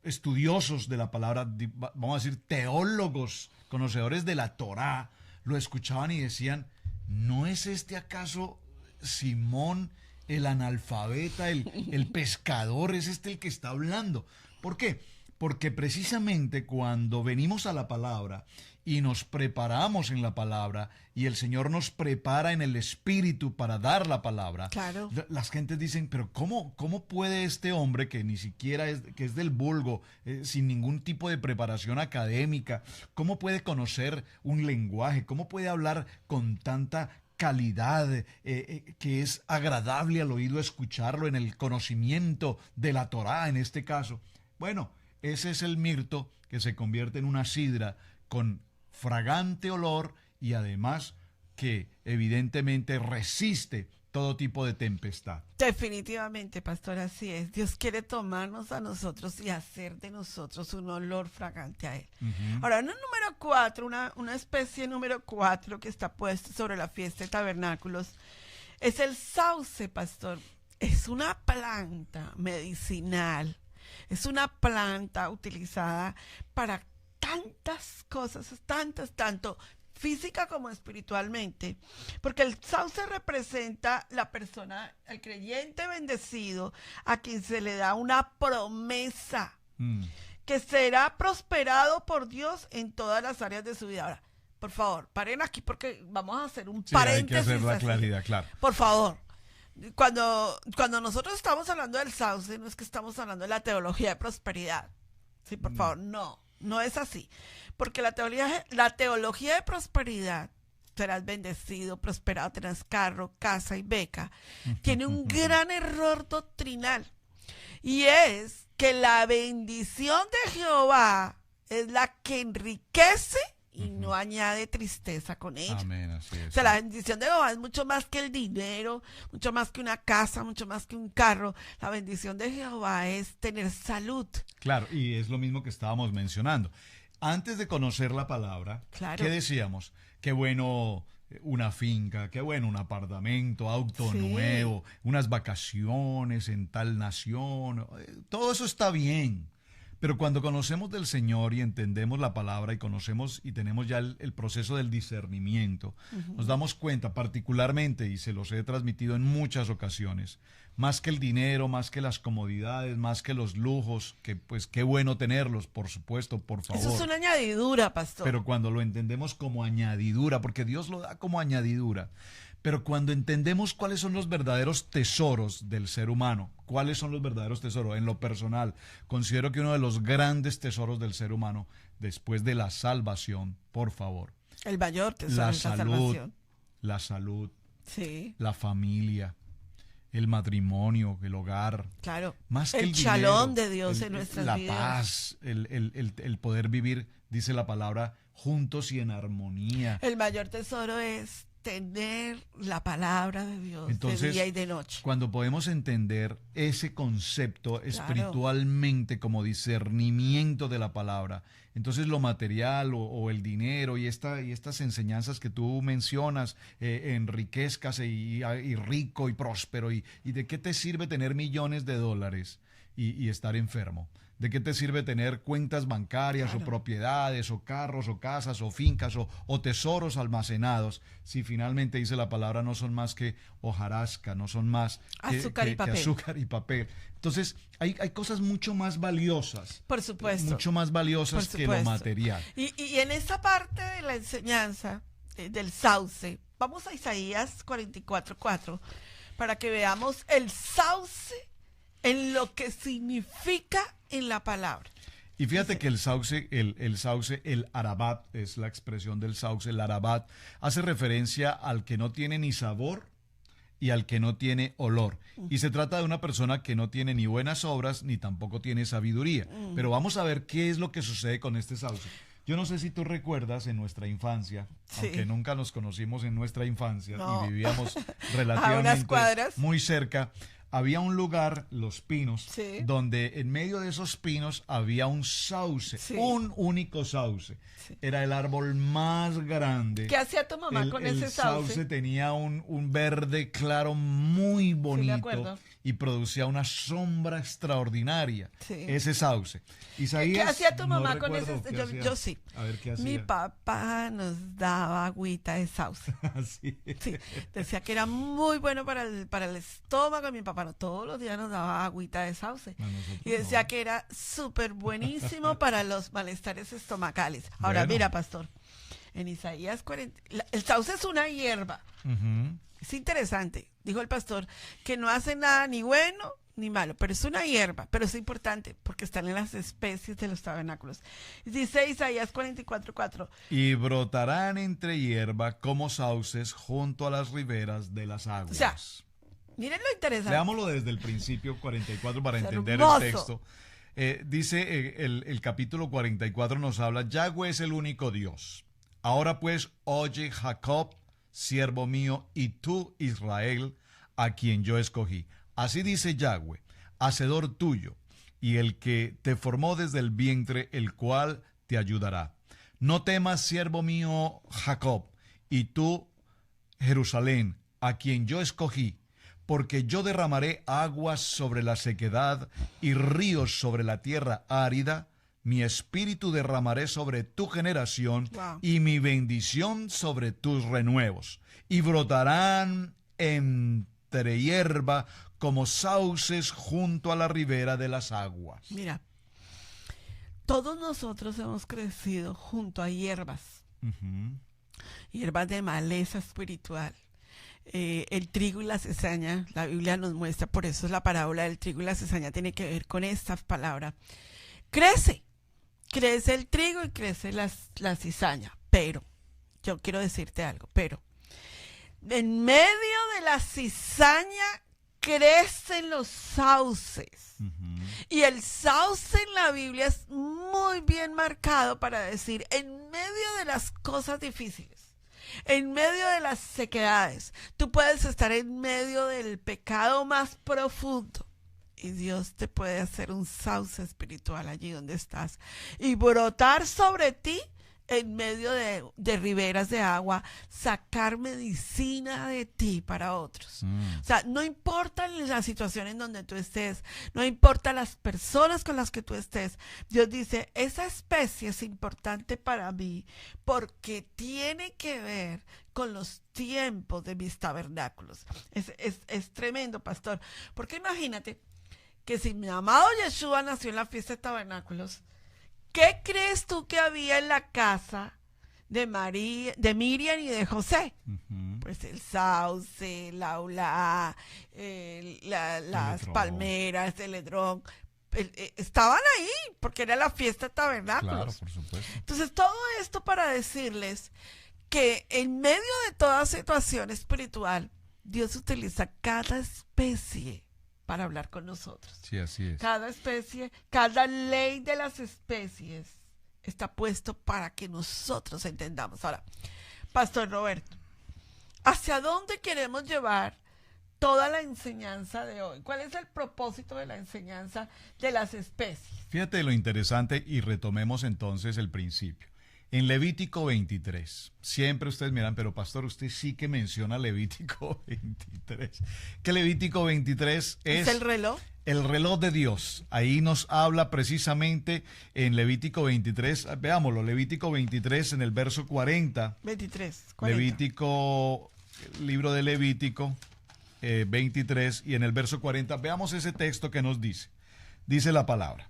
estudiosos de la palabra, vamos a decir teólogos, conocedores de la Torá, lo escuchaban y decían, ¿no es este acaso Simón el analfabeta, el pescador? ¿Es este el que está hablando? ¿Por qué? Porque precisamente cuando venimos a la palabra y nos preparamos en la palabra y el Señor nos prepara en el Espíritu para dar la palabra, claro, las gentes dicen, pero ¿cómo puede este hombre que ni siquiera que es del vulgo, sin ningún tipo de preparación académica, cómo puede conocer un lenguaje, cómo puede hablar con tanta calidad, que es agradable al oído escucharlo en el conocimiento de la Torá en este caso. Bueno, ese es el mirto que se convierte en una sidra con fragante olor y además que evidentemente resiste todo tipo de tempestad. Definitivamente, pastor, así es. Dios quiere tomarnos a nosotros y hacer de nosotros un olor fragante a Él. Ahora, en el número 4, una especie número 4 que está puesta sobre la fiesta de tabernáculos, es el sauce, pastor. Es una planta medicinal. Es una planta utilizada para tantas cosas, tanto física como espiritualmente, porque el sauce representa la persona, el creyente bendecido, a quien se le da una promesa que será prosperado por Dios en todas las áreas de su vida. Ahora, por favor, paren aquí porque vamos a hacer un paréntesis. Hay que hacer la claridad, claro. Por favor. Cuando nosotros estamos hablando del sauce, no es que estamos hablando de la teología de prosperidad. Sí, por favor, no es así. Porque la teología de prosperidad, serás bendecido, prosperado, tendrás carro, casa y beca, tiene un gran error doctrinal. Y es que la bendición de Jehová es la que enriquece y no añade tristeza con ella. Amén, así es. O sea, la bendición de Jehová es mucho más que el dinero, mucho más que una casa, mucho más que un carro. La bendición de Jehová es tener salud. Claro, y es lo mismo que estábamos mencionando. Antes de conocer la palabra, claro, ¿qué decíamos? Qué bueno una finca, qué bueno un apartamento, auto nuevo, unas vacaciones en tal nación. Todo eso está bien. Pero cuando conocemos del Señor y entendemos la palabra y conocemos y tenemos ya el proceso del discernimiento, nos damos cuenta particularmente, y se los he transmitido en muchas ocasiones, más que el dinero, más que las comodidades, más que los lujos, que pues qué bueno tenerlos, por supuesto, por favor. Eso es una añadidura, pastor. Pero cuando lo entendemos como añadidura, porque Dios lo da como añadidura, pero cuando entendemos cuáles son los verdaderos tesoros del ser humano, cuáles son los verdaderos tesoros, en lo personal, considero que uno de los grandes tesoros del ser humano, después de la salvación, por favor. El mayor tesoro es la salvación. La salud, sí, la familia, el matrimonio, el hogar. Claro, más que el shalom dinero, de Dios en nuestras la vidas. La paz, el poder vivir, dice la palabra, juntos y en armonía. El mayor tesoro es tener la palabra de Dios. Entonces, de día y de noche. Cuando podemos entender ese concepto espiritualmente como discernimiento de la palabra, entonces lo material o el dinero y estas enseñanzas que tú mencionas, enriquezcase y rico y próspero, y ¿de qué te sirve tener millones de dólares y estar enfermo? ¿De qué te sirve tener cuentas bancarias o propiedades o carros o casas o fincas o tesoros almacenados si finalmente, dice la palabra, no son más que hojarasca, no son más que azúcar y papel? Entonces hay cosas mucho más valiosas. Por supuesto. Mucho más valiosas que lo material. Y en esa parte de la enseñanza del sauce, vamos a Isaías 44:4 para que veamos el sauce en lo que significa en la palabra. Y fíjate que el sauce, el arabat, es la expresión del sauce, el arabat, hace referencia al que no tiene ni sabor y al que no tiene olor. Y se trata de una persona que no tiene ni buenas obras ni tampoco tiene sabiduría. Pero vamos a ver qué es lo que sucede con este sauce. Yo no sé si tú recuerdas en nuestra infancia, aunque nunca nos conocimos en nuestra infancia y vivíamos relativamente muy cerca. Había un lugar, Los Pinos, donde en medio de esos pinos había un sauce, un único sauce. Era el árbol más grande. ¿Qué hacía tu mamá con ese sauce? El sauce tenía un verde claro muy bonito y producía una sombra extraordinaria. Ese sauce. Isaías, ¿qué hacía tu mamá con ese? Yo sí. A ver, ¿qué hacía? Mi papá nos daba agüita de sauce. Sí. Decía que era muy bueno para el estómago. Mi papá todos los días nos daba agüita de sauce. Y decía que era súper buenísimo para los malestares estomacales. Ahora, mira, pastor, en Isaías 40, el sauce es una hierba. Es interesante, dijo el pastor, que no hace nada ni bueno ni malo, pero es una hierba, pero es importante porque están en las especies de los tabernáculos. Dice Isaías 44:4. Y brotarán entre hierba como sauces junto a las riberas de las aguas. O sea, miren lo interesante. Leámoslo desde el principio 44 para entender hermoso. el texto. Dice el capítulo 44 nos habla, Yahweh es el único Dios. Ahora pues, oye Jacob, siervo mío, y tú Israel, a quien yo escogí. Así dice Yahweh, hacedor tuyo, y el que te formó desde el vientre, el cual te ayudará. No temas, siervo mío Jacob, y tú Jerusalén, a quien yo escogí, porque yo derramaré aguas sobre la sequedad y ríos sobre la tierra árida. Mi espíritu derramaré sobre tu generación y mi bendición sobre tus renuevos. Y brotarán entre hierba como sauces junto a la ribera de las aguas. Mira, todos nosotros hemos crecido junto a hierbas, hierbas de maleza espiritual. El trigo y la cizaña, la Biblia nos muestra, por eso es la parábola del trigo y la cizaña, tiene que ver con estas palabras. Crece el trigo y crece la cizaña, pero, yo quiero decirte algo, pero, en medio de la cizaña crecen los sauces. Y el sauce en la Biblia es muy bien marcado para decir, en medio de las cosas difíciles, en medio de las sequedades, tú puedes estar en medio del pecado más profundo y Dios te puede hacer un sauce espiritual allí donde estás y brotar sobre ti en medio de riberas de agua, sacar medicina de ti para otros. O sea, no importa la situación en donde tú estés, no importa las personas con las que tú estés, Dios dice, esa especie es importante para mí porque tiene que ver con los tiempos de mis tabernáculos. Es tremendo, pastor, porque imagínate que si mi amado Yeshua nació en la fiesta de tabernáculos, ¿qué crees tú que había en la casa de Miriam y de José? Pues el sauce, la aula, las palmeras, el edrón, estaban ahí porque era la fiesta de tabernáculos. Claro, por supuesto. Entonces todo esto para decirles que en medio de toda situación espiritual, Dios utiliza cada especie para hablar con nosotros. Sí, así es. Cada especie, cada ley de las especies está puesto para que nosotros entendamos. Ahora, Pastor Roberto, ¿hacia dónde queremos llevar toda la enseñanza de hoy? ¿Cuál es el propósito de la enseñanza de las especies? Fíjate lo interesante y retomemos entonces el principio. En Levítico 23, siempre ustedes miran, pero pastor, usted sí que menciona Levítico 23. Que Levítico 23 ¿Es el reloj? El reloj de Dios. Ahí nos habla precisamente en Levítico 23. Veámoslo, Levítico 23 en el verso 40. 40. Levítico, libro de Levítico 23 y en el verso 40. Veamos ese texto que nos dice. Dice la palabra.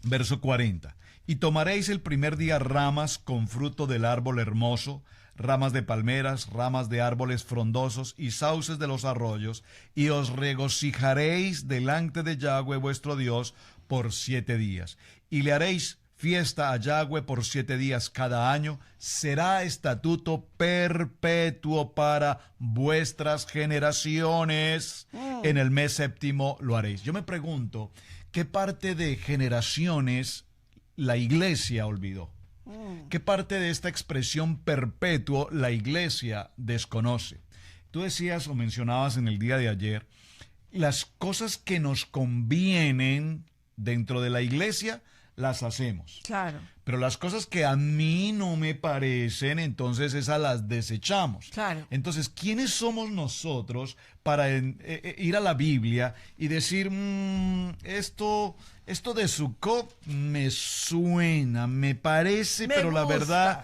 Verso 40. Y tomaréis el primer día ramas con fruto del árbol hermoso, ramas de palmeras, ramas de árboles frondosos y sauces de los arroyos, y os regocijaréis delante de Yahweh vuestro Dios por 7 días. Y le haréis fiesta a Yahweh por 7 días cada año. Será estatuto perpetuo para vuestras generaciones. En el mes séptimo lo haréis. Yo me pregunto, ¿qué parte de generaciones la iglesia olvidó? ¿Qué parte de esta expresión perpetuo la iglesia desconoce? Tú decías o mencionabas en el día de ayer, las cosas que nos convienen dentro de la iglesia las hacemos. Claro. Pero las cosas que a mí no me parecen, entonces esas las desechamos. Claro. Entonces, ¿quiénes somos nosotros para ir a la Biblia y decir, esto de Sukkot me suena, me parece, pero la verdad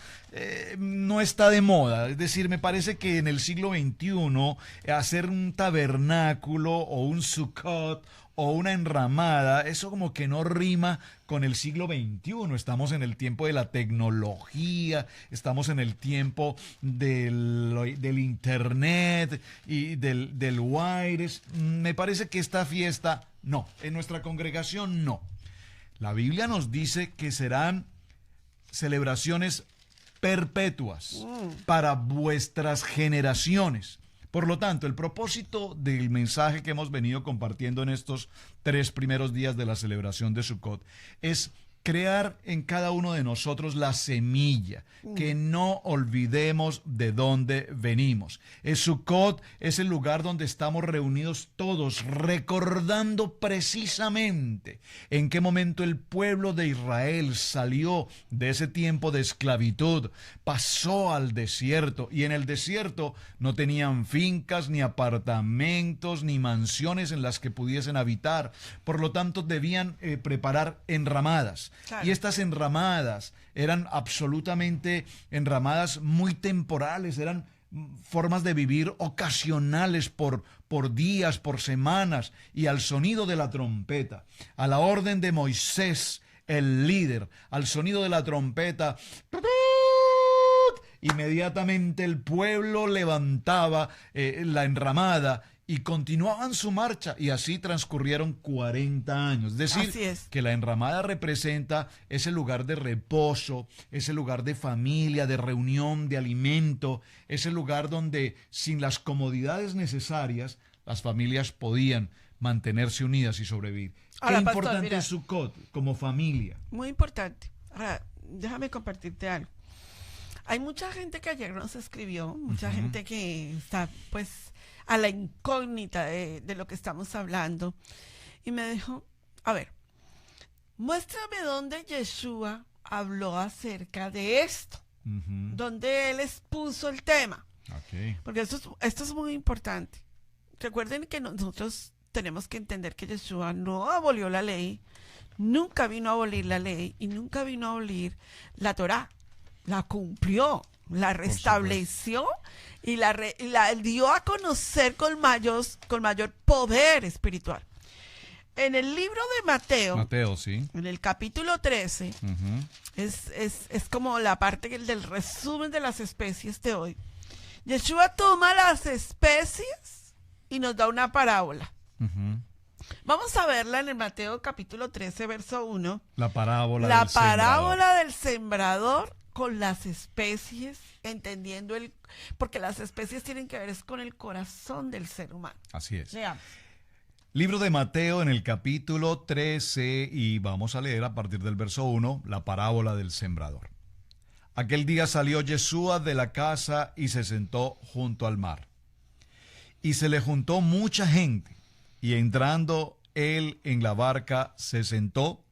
no está de moda? Es decir, me parece que en el siglo XXI hacer un tabernáculo o un Sukkot o una enramada, eso como que no rima con el siglo XXI. Estamos en el tiempo de la tecnología, estamos en el tiempo del internet y del wireless. Me parece que esta fiesta, no, en nuestra congregación no. La Biblia nos dice que serán celebraciones perpetuas para vuestras generaciones. Por lo tanto, el propósito del mensaje que hemos venido compartiendo en estos 3 primeros días de la celebración de Sukkot es crear en cada uno de nosotros la semilla, que no olvidemos de dónde venimos. El Sukkot es el lugar donde estamos reunidos todos, recordando precisamente en qué momento el pueblo de Israel salió de ese tiempo de esclavitud, pasó al desierto, y en el desierto no tenían fincas, ni apartamentos, ni mansiones en las que pudiesen habitar. Por lo tanto, debían preparar enramadas. Claro. Y estas enramadas eran absolutamente enramadas muy temporales, eran formas de vivir ocasionales por días, por semanas, y al sonido de la trompeta, a la orden de Moisés, el líder, al sonido de la trompeta, inmediatamente el pueblo levantaba la enramada y continuaban su marcha, y así transcurrieron 40 años. Es decir, que la enramada representa ese lugar de reposo, ese lugar de familia, de reunión, de alimento, ese lugar donde sin las comodidades necesarias las familias podían mantenerse unidas y sobrevivir. Ahora, qué importante, pastor, es Sukkot como familia. Muy importante. Ahora, déjame compartirte algo. Hay mucha gente que ayer nos escribió, mucha gente que está pues a la incógnita de lo que estamos hablando, y me dijo, a ver, muéstrame dónde Yeshua habló acerca de esto, donde él expuso el tema, porque esto es muy importante. Recuerden que nosotros tenemos que entender que Yeshua no abolió la ley, nunca vino a abolir la ley y nunca vino a abolir la Torá. La cumplió, la restableció y la dio a conocer con mayor poder espiritual. En el libro de Mateo, sí, en el capítulo 13, es como la parte del resumen de las especies de hoy. Yeshua toma las especies y nos da una parábola. Vamos a verla en el Mateo capítulo 13, verso 1. La parábola del sembrador con las especies, entendiendo porque las especies tienen que ver con el corazón del ser humano. Así es. Veamos. Libro de Mateo en el capítulo 13, y vamos a leer a partir del verso 1, la parábola del sembrador. Aquel día salió Yeshua de la casa y se sentó junto al mar. Y se le juntó mucha gente, y entrando él en la barca se sentó,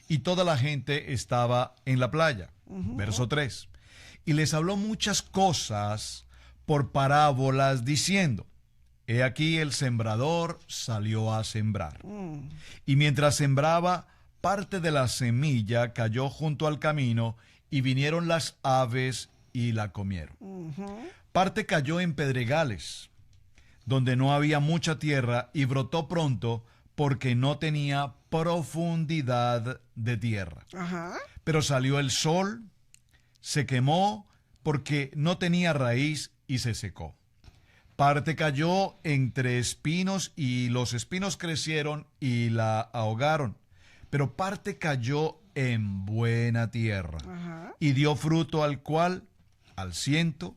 y toda la gente estaba en la playa. Verso 3. Y les habló muchas cosas por parábolas, diciendo: He aquí el sembrador salió a sembrar. Y mientras sembraba, parte de la semilla cayó junto al camino, y vinieron las aves y la comieron. Parte cayó en pedregales, donde no había mucha tierra, y brotó pronto, porque no tenía profundidad de tierra. Pero salió el sol, se quemó, porque no tenía raíz, y se secó. Parte cayó entre espinos, y los espinos crecieron y la ahogaron. Pero parte cayó en buena tierra, y dio fruto, al cual al 100,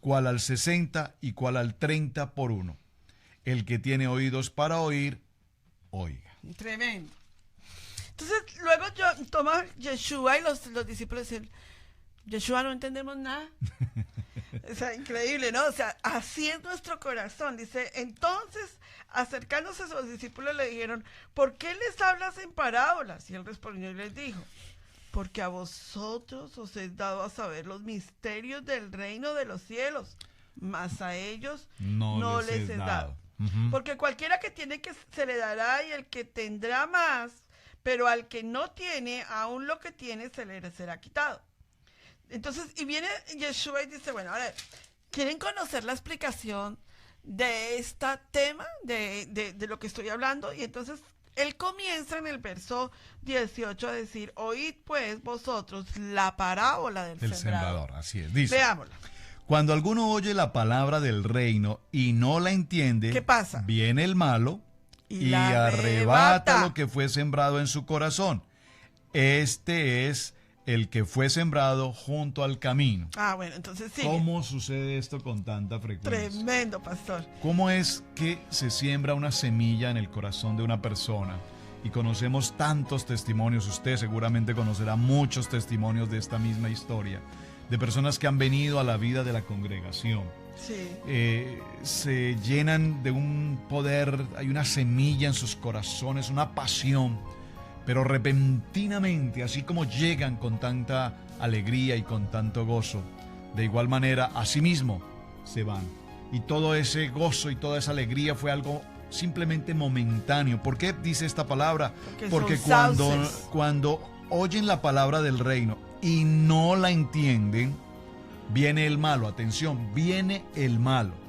cual al 60, y cual al 30 por uno. El que tiene oídos para oír, oiga. Tremendo. Entonces, luego toma Yeshua y los discípulos dicen: Yeshua, no entendemos nada. O sea, increíble, ¿no? O sea, así es nuestro corazón. Dice, entonces, acercándose a sus discípulos, le dijeron: ¿por qué les hablas en parábolas? Y él respondió y les dijo: porque a vosotros os he dado a saber los misterios del reino de los cielos, mas a ellos no les he dado. Porque cualquiera que tiene, que se le dará, y el que tendrá más, pero al que no tiene, aún lo que tiene se le será quitado. Entonces, y viene Yeshua y dice: bueno, a ver, ¿quieren conocer la explicación de este tema, de lo que estoy hablando? Y entonces Él comienza en el verso 18 a decir, oíd pues vosotros la parábola del sembrador. Así es, dice. Veámosla. Cuando alguno oye la palabra del reino y no la entiende, ¿qué pasa? Viene el malo y la arrebata lo que fue sembrado en su corazón. Este es el que fue sembrado junto al camino. Ah, bueno, entonces sí. ¿Cómo sucede esto con tanta frecuencia? Tremendo, pastor. ¿Cómo es que se siembra una semilla en el corazón de una persona? Y conocemos tantos testimonios, usted seguramente conocerá muchos testimonios de esta misma historia, de personas que han venido a la vida de la congregación. Sí. Se llenan de un poder, hay una semilla en sus corazones, una pasión, pero repentinamente, así como llegan con tanta alegría y con tanto gozo, de igual manera, asimismo, se van. Y todo ese gozo y toda esa alegría fue algo simplemente momentáneo. ¿Por qué dice esta palabra? Porque cuando oyen la palabra del reino y no la entienden, viene el malo. Atención, viene el malo.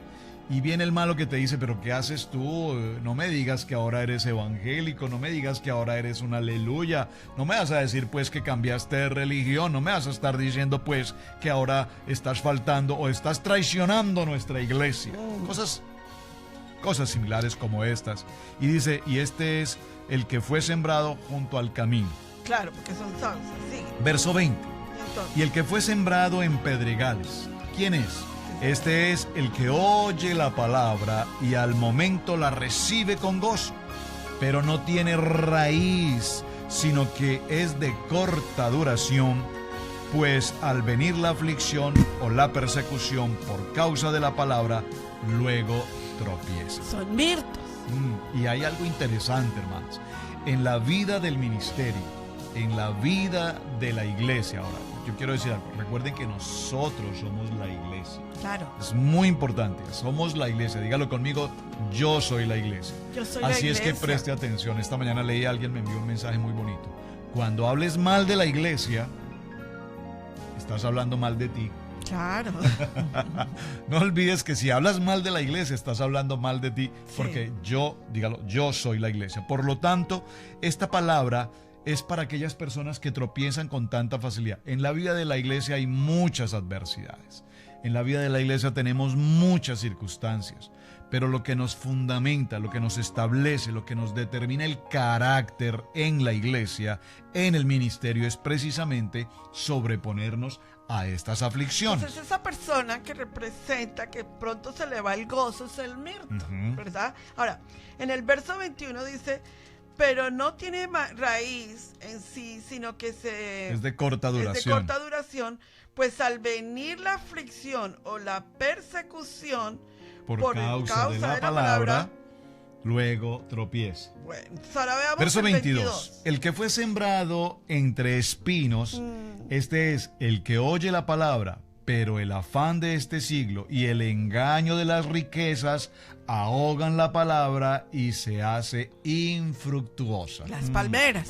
Y viene el malo que te dice, pero ¿qué haces tú? No me digas que ahora eres evangélico, no me digas que ahora eres un aleluya, no me vas a decir pues que cambiaste de religión, no me vas a estar diciendo pues que ahora estás faltando o estás traicionando nuestra iglesia. Cosas similares como estas. Y dice, y este es el que fue sembrado junto al camino. Claro, porque son salsas, sí. Verso 20. Entonces, Y el que fue sembrado en pedregales. ¿Quién es? Este es el que oye la palabra y al momento la recibe con gozo, pero no tiene raíz, sino que es de corta duración, pues al venir la aflicción o la persecución por causa de la palabra, luego tropieza. son mirtos. Y hay algo interesante, hermanos. En la vida del ministerio, en la vida de la iglesia, ahora, yo quiero decir algo. Recuerden que nosotros somos la iglesia. Claro. Es muy importante. Somos la iglesia. Dígalo conmigo, yo soy la iglesia. Yo soy la Así es iglesia. que preste atención. Esta mañana leí a alguien, me envió un mensaje muy bonito. Cuando hables mal de la iglesia, estás hablando mal de ti. Claro. No olvides que si hablas mal de la iglesia, estás hablando mal de ti. Sí. Porque yo soy la iglesia. Por lo tanto, esta palabra es para aquellas personas que tropiezan con tanta facilidad. En la vida de la iglesia hay muchas adversidades. En la vida de la iglesia tenemos muchas circunstancias. Pero lo que nos fundamenta, lo que nos establece, lo que nos determina el carácter en la iglesia, en el ministerio, es precisamente sobreponernos a estas aflicciones. Entonces esa persona que representa que pronto se le va el gozo es el mirto, ¿verdad? Ahora, en el verso 21 dice, pero no tiene raíz en sí, sino que es de corta duración. Es de corta duración, pues al venir la aflicción o la persecución por causa de la palabra, luego tropieza. Bueno, entonces ahora veamos Verso el 22. El que fue sembrado entre espinos, este es el que oye la palabra, pero el afán de este siglo y el engaño de las riquezas ahogan la palabra y se hace infructuosa. Las palmeras.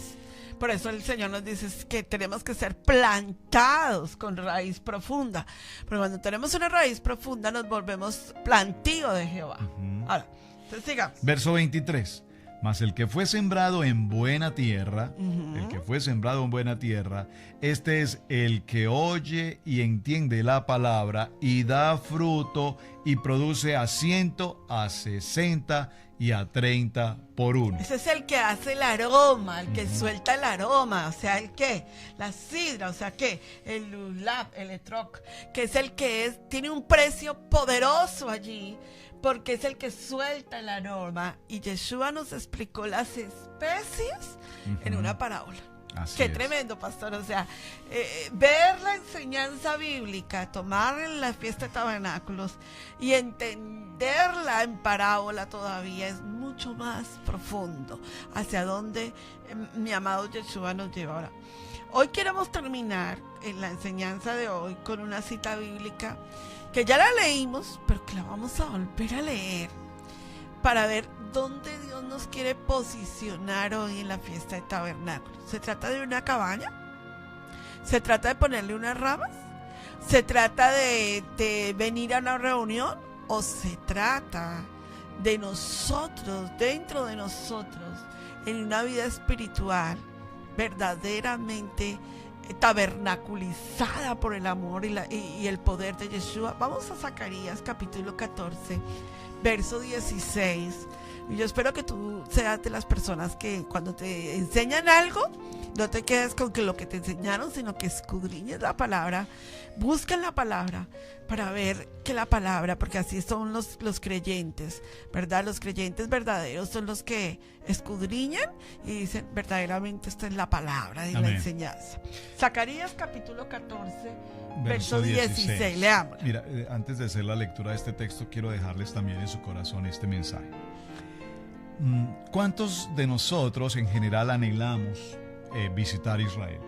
Por eso el Señor nos dice que tenemos que ser plantados con raíz profunda. Pero cuando tenemos una raíz profunda nos volvemos plantío de Jehová. Ahora, entonces sigamos. Verso 23. Mas el que fue sembrado en buena tierra, el que fue sembrado en buena tierra, este es el que oye y entiende la palabra y da fruto y produce a 100, a 60 y a 30 por uno. Ese es el que hace el aroma, el que suelta el aroma, o sea, el que, la sidra, o sea, que el lulab, el etroc, que es el que tiene un precio poderoso allí, porque es el que suelta el aroma. Y Yeshua nos explicó las especies en una parábola. Qué tremendo, pastor. O sea, ver la enseñanza bíblica, tomar en la fiesta de tabernáculos y entenderla en parábola todavía es mucho más profundo. Hacia donde mi amado Yeshua nos lleva ahora. Hoy queremos terminar en la enseñanza de hoy con una cita bíblica que ya la leímos, pero que la vamos a volver a leer para ver dónde Dios nos quiere posicionar hoy en la fiesta de tabernáculos. ¿Se trata de una cabaña? ¿Se trata de ponerle unas ramas? ¿Se trata de venir a una reunión? ¿O se trata de nosotros, dentro de nosotros, en una vida espiritual verdaderamente tabernaculizada por el amor y el poder de Yeshua. Vamos a Zacarías capítulo 14, verso 16. Y yo espero que tú seas de las personas que cuando te enseñan algo, no te quedes con que lo que te enseñaron, sino que escudriñes la palabra, busquen la palabra para ver que la palabra, porque así son los creyentes, ¿verdad? Los creyentes verdaderos son los que escudriñan y dicen, verdaderamente esta es la palabra de la enseñanza. Zacarías capítulo 14, verso 16. Leamos. Mira, antes de hacer la lectura de este texto, quiero dejarles también en su corazón este mensaje. ¿Cuántos de nosotros en general anhelamos visitar Israel?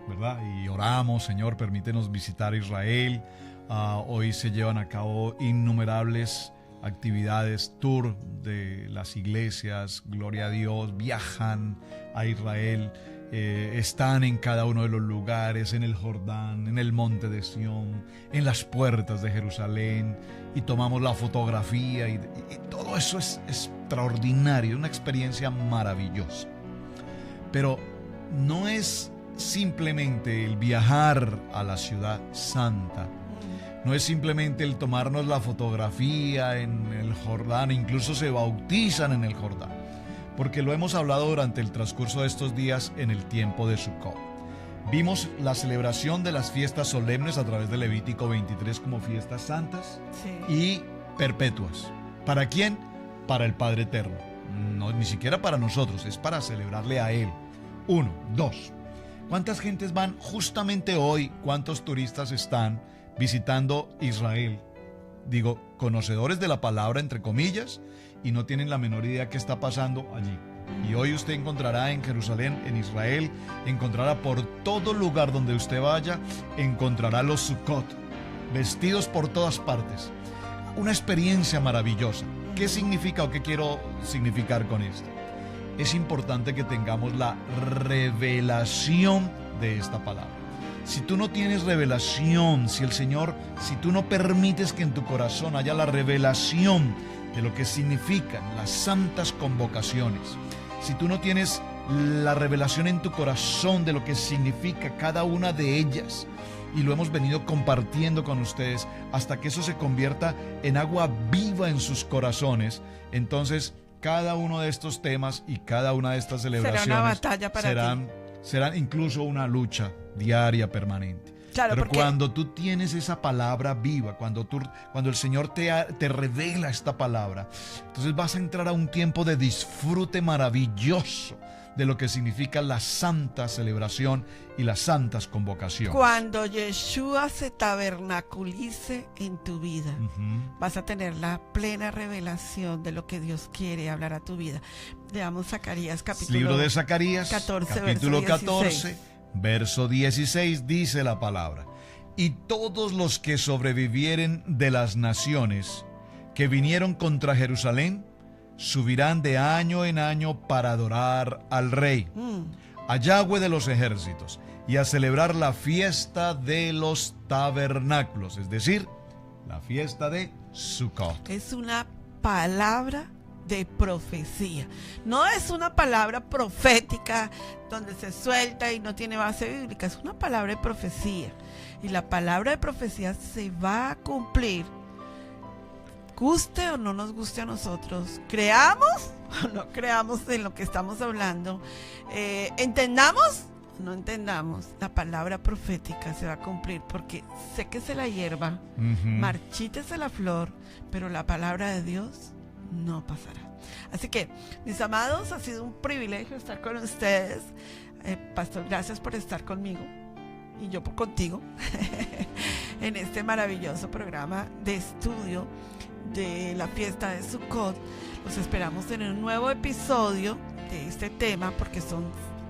¿Verdad? Y oramos, Señor, permítenos visitar Israel. Hoy se llevan a cabo innumerables actividades, tour de las iglesias, gloria a Dios, viajan a Israel, están en cada uno de los lugares, en el Jordán, en el monte de Sión, en las puertas de Jerusalén, y tomamos la fotografía y todo eso es extraordinario, una experiencia maravillosa. Pero no es simplemente el viajar a la ciudad santa, no es simplemente el tomarnos la fotografía en el Jordán, incluso se bautizan en el Jordán, porque lo hemos hablado durante el transcurso de estos días en el tiempo de Sukkot. Vimos la celebración de las fiestas solemnes a través de Levítico 23 como fiestas santas y perpetuas. ¿Para quién? Para el Padre Eterno. No, ni siquiera para nosotros, es para celebrarle a Él. 1, 2. ¿Cuántas gentes van justamente hoy? ¿Cuántos turistas están visitando Israel? Digo, conocedores de la palabra, entre comillas, y no tienen la menor idea qué está pasando allí. Y hoy usted encontrará en Jerusalén, en Israel, encontrará por todo lugar donde usted vaya, encontrará los Sukkot, vestidos por todas partes. Una experiencia maravillosa. ¿Qué significa o qué quiero significar con esto? Es importante que tengamos la revelación de esta palabra. Si tú no tienes revelación, si tú no permites que en tu corazón haya la revelación de lo que significan las santas convocaciones, si tú no tienes la revelación en tu corazón de lo que significa cada una de ellas, y lo hemos venido compartiendo con ustedes hasta que eso se convierta en agua viva en sus corazones, entonces cada uno de estos temas y cada una de estas celebraciones será una batalla para ti. Serán incluso una lucha diaria, permanente. Claro, pero cuando tú tienes esa palabra viva, cuando el Señor te revela esta palabra, entonces vas a entrar a un tiempo de disfrute maravilloso de lo que significa la santa celebración y las santas convocaciones. Cuando Yeshua se tabernaculice en tu vida, vas a tener la plena revelación de lo que Dios quiere hablar a tu vida. Veamos Zacarías capítulo Libro de Zacarías, 14, capítulo verso 14, verso 16, dice la palabra: y todos los que sobrevivieren de las naciones que vinieron contra Jerusalén subirán de año en año para adorar al Rey, a Yahweh de los ejércitos, y a celebrar la fiesta de los tabernáculos, es decir, la fiesta de Sukkot. Es una palabra de profecía, no es una palabra profética donde se suelta y no tiene base bíblica, es una palabra de profecía, y la palabra de profecía se va a cumplir, guste o no nos guste a nosotros, creamos o no creamos en lo que estamos hablando, entendamos o no entendamos, la palabra profética se va a cumplir, porque séquese la hierba, marchítese la flor, pero la palabra de Dios no pasará. Así que, mis amados, ha sido un privilegio estar con ustedes. Pastor, gracias por estar conmigo y yo contigo en este maravilloso programa de estudio de la fiesta de Sukkot. Los esperamos en un nuevo episodio de este tema, porque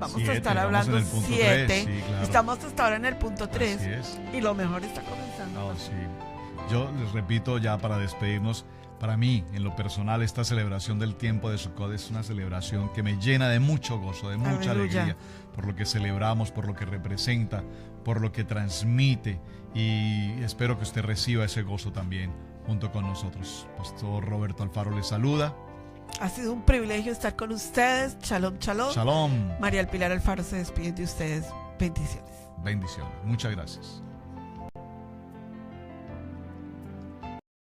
vamos a estar hablando 7. Sí, claro. Estamos hasta ahora en el punto 3 y lo mejor está comenzando. Sí. Yo les repito, ya para despedirnos, para mí, en lo personal, esta celebración del tiempo de Sukkot es una celebración que me llena de mucho gozo, de mucha alegría, por lo que celebramos, por lo que representa, por lo que transmite, y espero que usted reciba ese gozo también junto con nosotros. Pastor Roberto Alfaro les saluda. Ha sido un privilegio estar con ustedes. Shalom, shalom. Shalom. María El Pilar Alfaro se despide de ustedes. Bendiciones. Bendiciones. Muchas gracias.